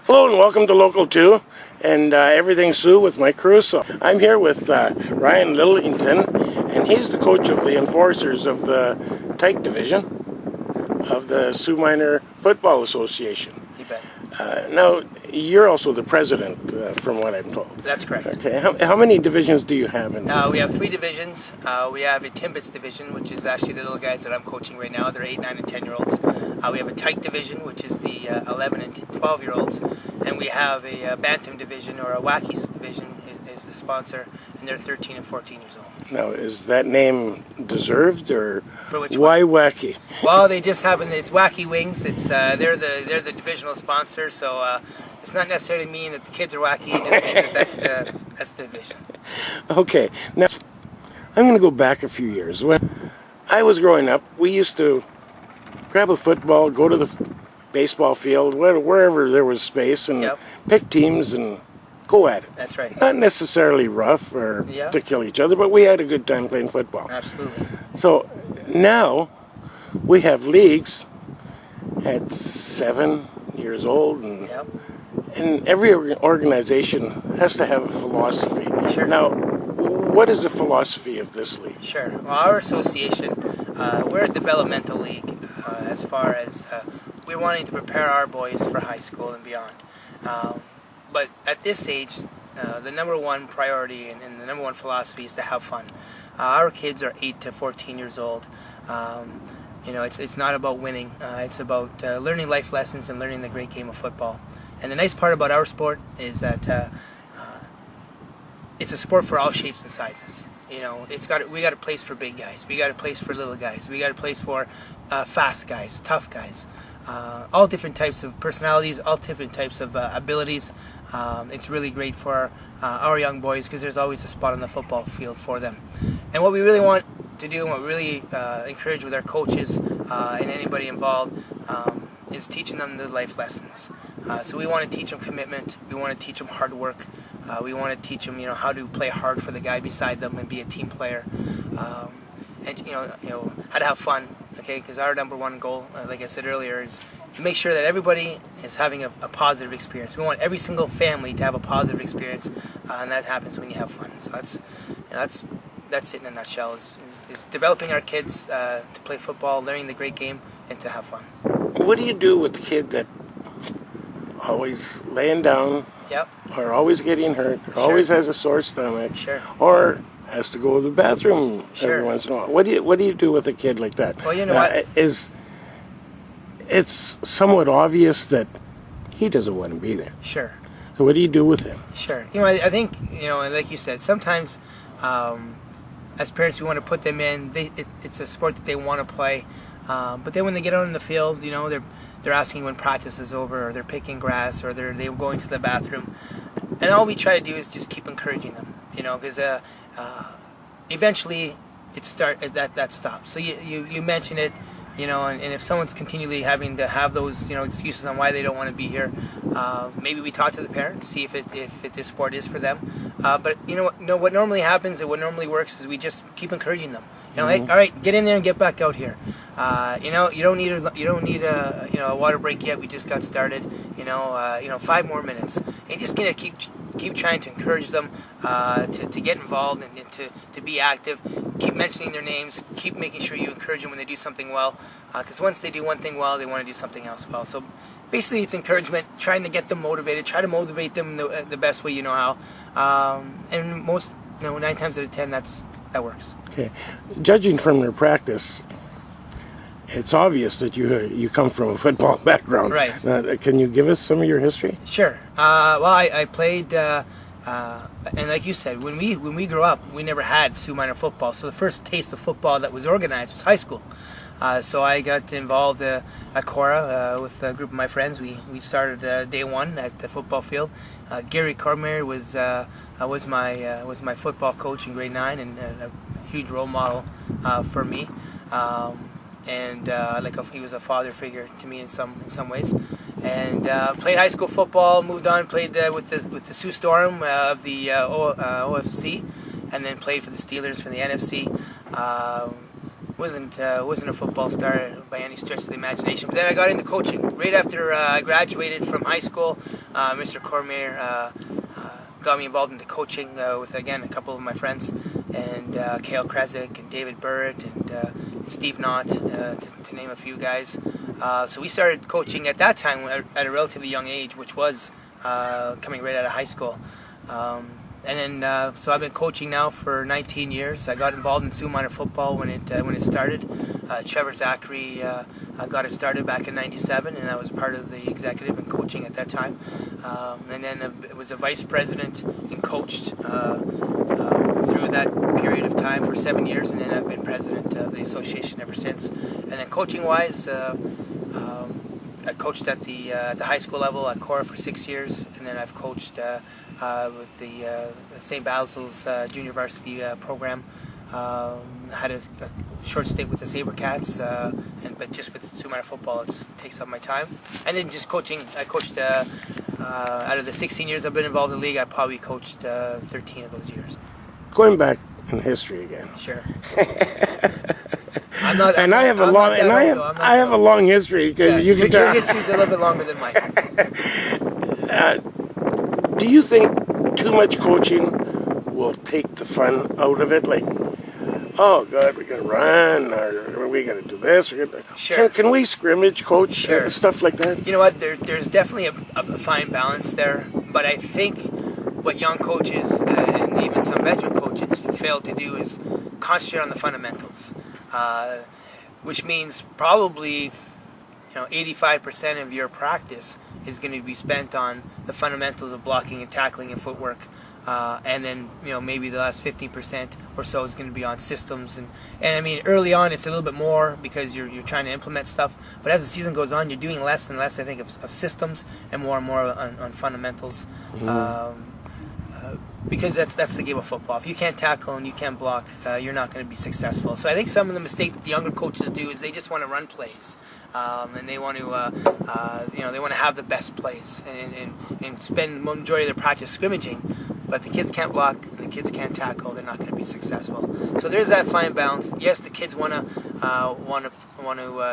Hello and welcome to Local 2 and Everything Sioux with Mike Caruso. I'm here with Ryan Lillington, and he's the coach of the enforcers of the Tyke Division of the Sault Minor Football Association. You bet. Now, you're also the president, from what I'm told. That's correct. Okay. How many divisions do you have in we have 3 divisions. We have a Timbits division, which is actually the little guys that I'm coaching right now. They're 8, 9, and 10-year-olds. We have a Tyke division, which is the 11 and 12-year-olds. And we have a Bantam division, or a Wackies division is the sponsor, and they're 13 and 14 years old. Now, is that name deserved, or For which why one? Wacky? Well, they just happen. It's Wacky Wings. It's they're the divisional sponsor, so it's not necessarily mean that the kids are wacky. It just means that that's the division. Okay, now I'm going to go back a few years. When I was growing up, we used to grab a football, go to the baseball field, wherever there was space, and pick teams and go at it. That's right. Not necessarily rough or to kill each other, but we had a good time playing football. Absolutely. So now we have leagues at 7 years old, and every organization has to have a philosophy. Sure. Now, what is the philosophy of this league? Sure. Well, our association, we're a developmental league as far as we're wanting to prepare our boys for high school and beyond. But at this age, the number one priority and the number one philosophy is to have fun. Our kids are 8 to 14 years old. It's not about winning. It's about learning life lessons and learning the great game of football. And the nice part about our sport is that it's a sport for all shapes and sizes. We got a place for big guys. We got a place for little guys. We got a place for fast guys, tough guys. All different types of personalities, all different types of abilities. It's really great for our young boys because there's always a spot on the football field for them. And what we really want to do and what we really encourage with our coaches and anybody involved is teaching them the life lessons. So we want to teach them commitment. We want to teach them hard work. We want to teach them, how to play hard for the guy beside them and be a team player. And how to have fun. Okay, because our number one goal, like I said earlier, is to make sure that everybody is having a positive experience. We want every single family to have a positive experience, and that happens when you have fun. So that's it in a nutshell. Is developing our kids to play football, learning the great game, and to have fun. What do you do with the kid that always laying down, or always getting hurt, or always has a sore stomach, or has to go to the bathroom every once in a while? What do you do with a kid like that? Well, you know what? It's somewhat obvious that he doesn't want to be there. Sure. So what do you do with him? Sure. I think, like you said, sometimes as parents we want to put them in. It's a sport that they want to play, but then when they get out in the field, they're asking when practice is over, or they're picking grass, or they're going to the bathroom, and all we try to do is just keep encouraging them. Because eventually that stops. So you mention it, and if someone's continually having to have those excuses on why they don't want to be here, maybe we talk to the parent, see if this sport is for them. But what normally happens and what normally works is we just keep encouraging them. Hey, all right, get in there and get back out here. You don't need a water break yet. We just got started. 5 more minutes. And just gonna keep trying to encourage them to get involved and to be active. Keep mentioning their names. Keep making sure you encourage them when they do something well. Because once they do one thing well, they want to do something else well. So basically, it's encouragement, trying to get them motivated. Try to motivate them the best way you know how. And most, 9 times out of 10, that works. Okay, judging from their practice, it's obvious that you come from a football background. Right. Can you give us some of your history? Sure. Well, I played, and like you said, when we grew up, we never had Sault Minor football. So the first taste of football that was organized was high school. So I got involved at Cora with a group of my friends. We started day one at the football field. Gary Cormier was my football coach in grade 9 and a huge role model for me. He was a father figure to me in some ways. And played high school football, moved on, played with the Sioux Storm of the OFC, and then played for the Steelers for the NFC. wasn't a football star by any stretch of the imagination. But then I got into coaching right after I graduated from high school. Mr. Cormier got me involved in the coaching with, again, a couple of my friends, and Cale Kresick and David Burrett and Steve Knott, to name a few guys. So we started coaching at that time at a relatively young age, which was coming right out of high school. And then, so I've been coaching now for 19 years. I got involved in Sault Minor Football when it started. Trevor Zachary got it started back in '97, and I was part of the executive and coaching at that time. And then I was a vice president and coached through that period of time for 7 years, and then I've been president of the association ever since. And then coaching-wise, I coached at the high school level at Cora for 6 years, and then I've coached with the St. Basil's junior varsity program. Had a short stint with the Sabercats, but just with Sault Minor Football, it takes up my time. And then just coaching, I coached out of the 16 years I've been involved in the league, I probably coached 13 of those years. Going back in history again. Sure. I have a long history. You can tell. Your history's a little bit longer than mine. Do you think too much coaching will take the fun out of it? Like, oh God, we gotta run, or we gotta do this. Sure. Can we scrimmage coach? Sure. Stuff like that. You know what? There's definitely a fine balance there, but I think what young coaches and even some veteran coaches fail to do is concentrate on the fundamentals, which means probably 85% of your practice is going to be spent on the fundamentals of blocking and tackling and footwork, and then maybe the last 15% or so is going to be on systems, and I mean early on it's a little bit more because you're trying to implement stuff, but as the season goes on you're doing less and less, I think, of systems and more on fundamentals. Because that's the game of football. If you can't tackle and you can't block, you're not going to be successful. So I think some of the mistakes that the younger coaches do is they just want to run plays, and they want to they want to have the best plays and spend the majority of their practice scrimmaging. But the kids can't block and the kids can't tackle, they're not going to be successful. So there's that fine balance. Yes, the kids want to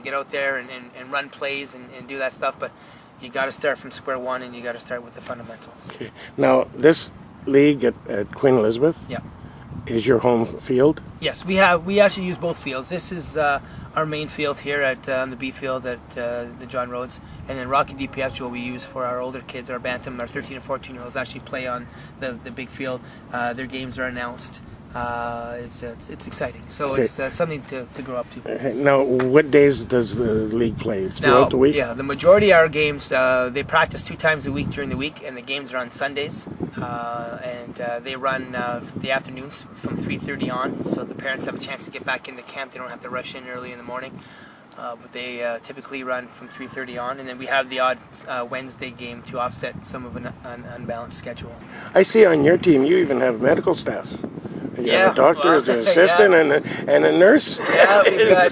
get out there and run plays and do that stuff, but you got to start from square one and you got to start with the fundamentals. Okay. Now this league at Queen Elizabeth, yeah, is your home field? Yes, we actually use both fields. This is our main field here on the B field at the John Rhodes, and then Rocky DiPietro we use for our older kids, our Bantam, our 13 and 14 year olds actually play on the big field. Their games are announced. It's exciting. So okay. It's something to grow up to. Now, what days does the league play? Throughout the week? Yeah, the majority of our games, they practice 2 times a week during the week, and the games are on Sundays. And they run the afternoons from 3:30 on, so the parents have a chance to get back into camp. They don't have to rush in early in the morning. But they typically run from 3:30 on, and then we have the odd Wednesday game to offset some of an unbalanced schedule. I see on your team you even have medical staff. You have a doctor, an assistant, and a nurse. Yeah, we've got.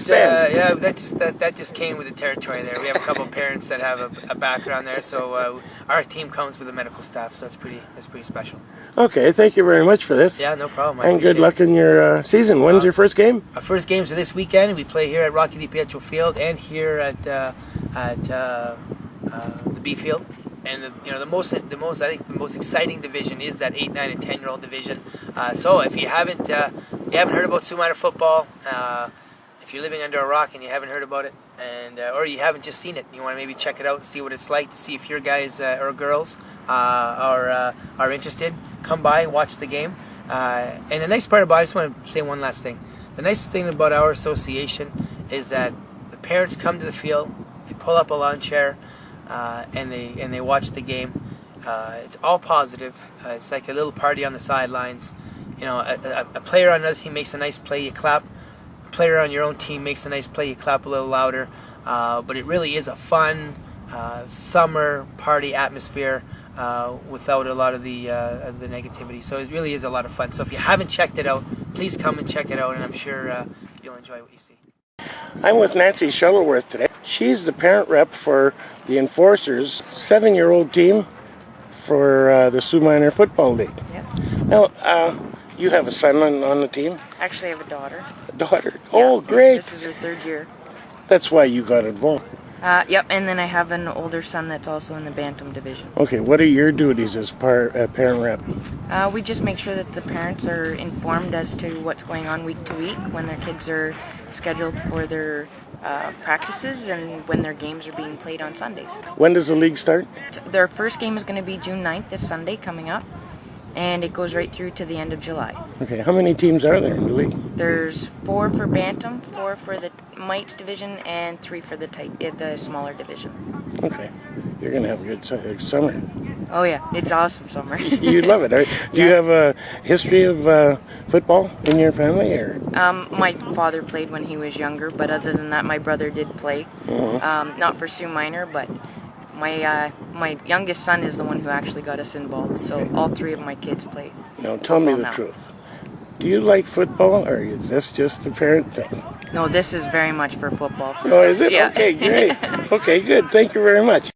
That just came with the territory there. We have a couple of parents that have a background there, so our team comes with a medical staff. So that's pretty special. Okay, thank you very much for this. Yeah, no problem. And good luck in your season. When's your first game? Our first games are this weekend. We play here at Rocky DiPietro Field and here at the B Field. And the most exciting division is that 8, 9, and 10-year-old division. So if you haven't heard about Sault Minor football, if you're living under a rock and you haven't heard about it, or you haven't just seen it, and you want to maybe check it out and see what it's like, to see if your guys or girls are interested, come by, watch the game. And the nice part about it, I just want to say one last thing. The nice thing about our association is that the parents come to the field, they pull up a lawn chair, and they watch the game. It's all positive. It's like a little party on the sidelines. A player on another team makes a nice play, you clap. A player on your own team makes a nice play, you clap a little louder. But it really is a fun summer party atmosphere without a lot of the negativity. So it really is a lot of fun. So if you haven't checked it out, please come and check it out, and I'm sure you'll enjoy what you see. I'm with Nancy Shuttleworth today. She's the parent rep for the Enforcers 7-year-old team for the Sault Minor Football League. Yep. Now, you have a son on the team? Actually, I have a daughter. daughter. Yeah. Oh, great. This is her 3rd year. That's why you got involved. Yep, and then I have an older son that's also in the Bantam division. Okay, what are your duties as parent rep? We just make sure that the parents are informed as to what's going on week to week, when their kids are scheduled for their practices and when their games are being played on Sundays. When does the league start? Their first game is going to be June 9th, this Sunday coming up, and it goes right through to the end of July. Okay, how many teams are there in the league? There's 4 for Bantam, 4 for the Mites division, and 3 for the smaller division. Okay, you're going to have a good summer. Oh yeah, it's awesome summer. You love it. Do you have a history of football in your family? Or? My father played when he was younger, but other than that, my brother did play. Not for Sault Minor, but my youngest son is the one who actually got us involved. So all 3 of my kids play. Now tell me the truth. Do you like football, or is this just a parent thing? No, this is very much for football. Oh, is it? Yeah. Okay, great. Okay, good. Thank you very much.